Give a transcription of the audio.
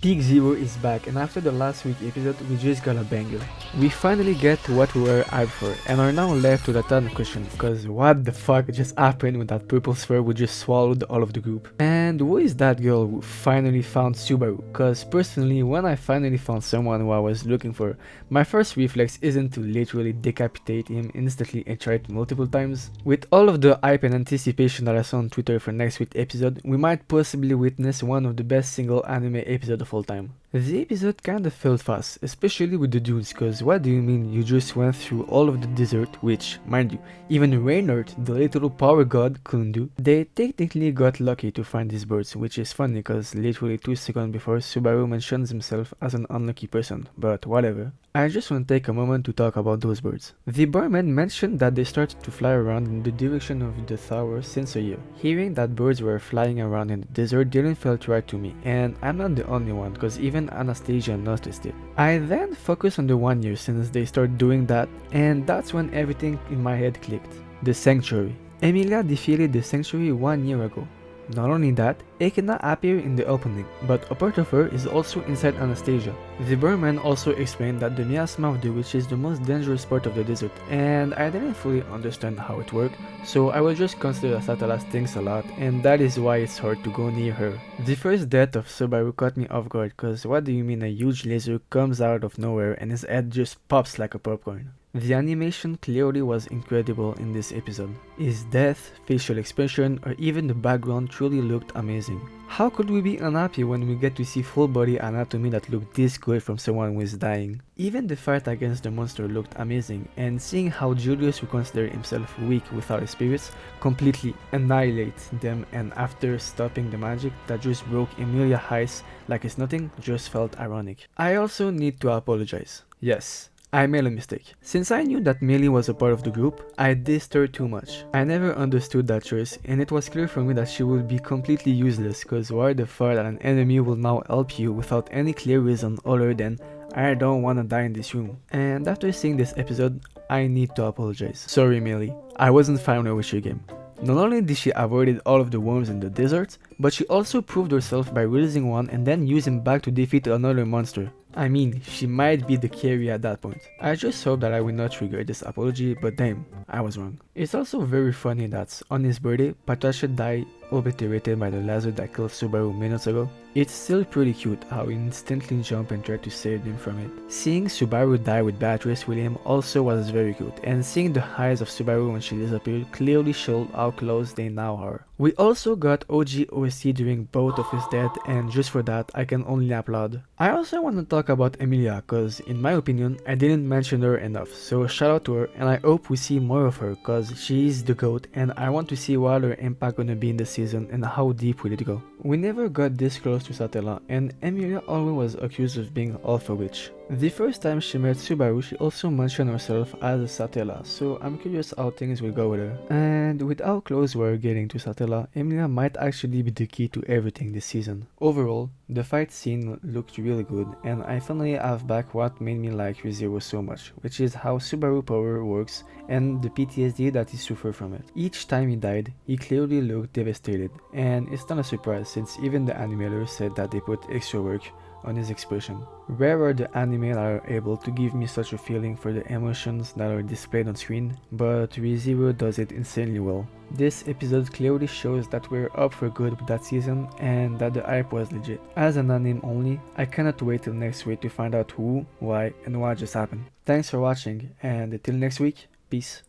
Peak Zero is back, and after the last week episode, we just got a banger. We finally get to what we were hyped for, and are now left with a ton of questions, cause what the fuck just happened when that purple sphere would just swallowed all of the group? And who is that girl who finally found Subaru? Cause personally, when I finally found someone who I was looking for, my first reflex isn't to literally decapitate him instantly and try it multiple times. With all of the hype and anticipation that I saw on Twitter for next week's episode, we might possibly witness one of the best single anime episodes of all time. The episode kinda felt fast, especially with the dunes, cause what do you mean you just went through all of the desert, which, mind you, even Reynard, the literal power god, couldn't do? They technically got lucky to find these birds, which is funny cause literally 2 seconds before Subaru mentions himself as an unlucky person, but whatever. I just want to take a moment to talk about those birds. The barman mentioned that they started to fly around in the direction of the tower since a year. Hearing that birds were flying around in the desert didn't felt right to me, and I'm not the only one cause even Anastasia noticed it. I then focused on the 1 year since they started doing that, and that's when everything in my head clicked. The sanctuary. Emilia defeated the sanctuary 1 year ago. Not only that, it cannot appear in the opening, but a part of her is also inside Anastasia. The barman also explained that the miasma of the witch is the most dangerous part of the desert, and I didn't fully understand how it worked, so I will just consider Satala stinks a lot, and that is why it's hard to go near her. The first death of Subaru caught me off guard, cause what do you mean a huge laser comes out of nowhere and his head just pops like a popcorn? The animation clearly was incredible in this episode. His death, facial expression, or even the background truly looked amazing. How could we be unhappy when we get to see full body anatomy that looked this good from someone who is dying? Even the fight against the monster looked amazing, and seeing how Julius, who considered himself weak without his spirits, completely annihilates them, and after stopping the magic that just broke Emilia's eyes like it's nothing, just felt ironic. I also need to apologize. Yes, I made a mistake. Since I knew that Millie was a part of the group, I dissed her too much. I never understood that choice, and it was clear for me that she would be completely useless, cause why the fuck that an enemy will now help you without any clear reason other than I don't wanna die in this room. And after seeing this episode, I need to apologize. Sorry Millie, I wasn't familiar with your game. Not only did she avoid all of the worms in the desert, but she also proved herself by releasing one and then using back to defeat another monster. I mean, she might be the carry at that point. I just hope that I will not regret this apology, but damn, I was wrong. It's also very funny that on his birthday, Patricia died obliterated by the laser that killed Subaru minutes ago. It's still pretty cute how he instantly jumped and tried to save them from it. Seeing Subaru die with Beatrice with him also was very cute, and seeing the eyes of Subaru when she disappeared clearly showed how close they now are. We also got OG OST during both of his death, and just for that I can only applaud. I also want to talk about Emilia cause in my opinion I didn't mention her enough, so shout out to her, and I hope we see more of her cause she is the GOAT, and I want to see what her impact gonna be in the season and how deep will it go. We never got this close to Satella, and Emilia always was accused of being Alpha Witch. The first time she met Subaru, she also mentioned herself as a Satella, so I'm curious how things will go with her. And with how close we're getting to Satella, Emilia might actually be the key to everything this season. Overall, the fight scene looked really good, and I finally have back what made me like ReZero so much, which is how Subaru power works and the PTSD that he suffered from it. Each time he died, he clearly looked devastated, and it's not a surprise since even the animators said that they put extra work on his expression. Rare are the anime that are able to give me such a feeling for the emotions that are displayed on screen, but ReZero does it insanely well. This episode clearly shows that we're up for good with that season and that the hype was legit. As an anime only, I cannot wait till next week to find out who, why, and what just happened. Thanks for watching, and until next week, peace.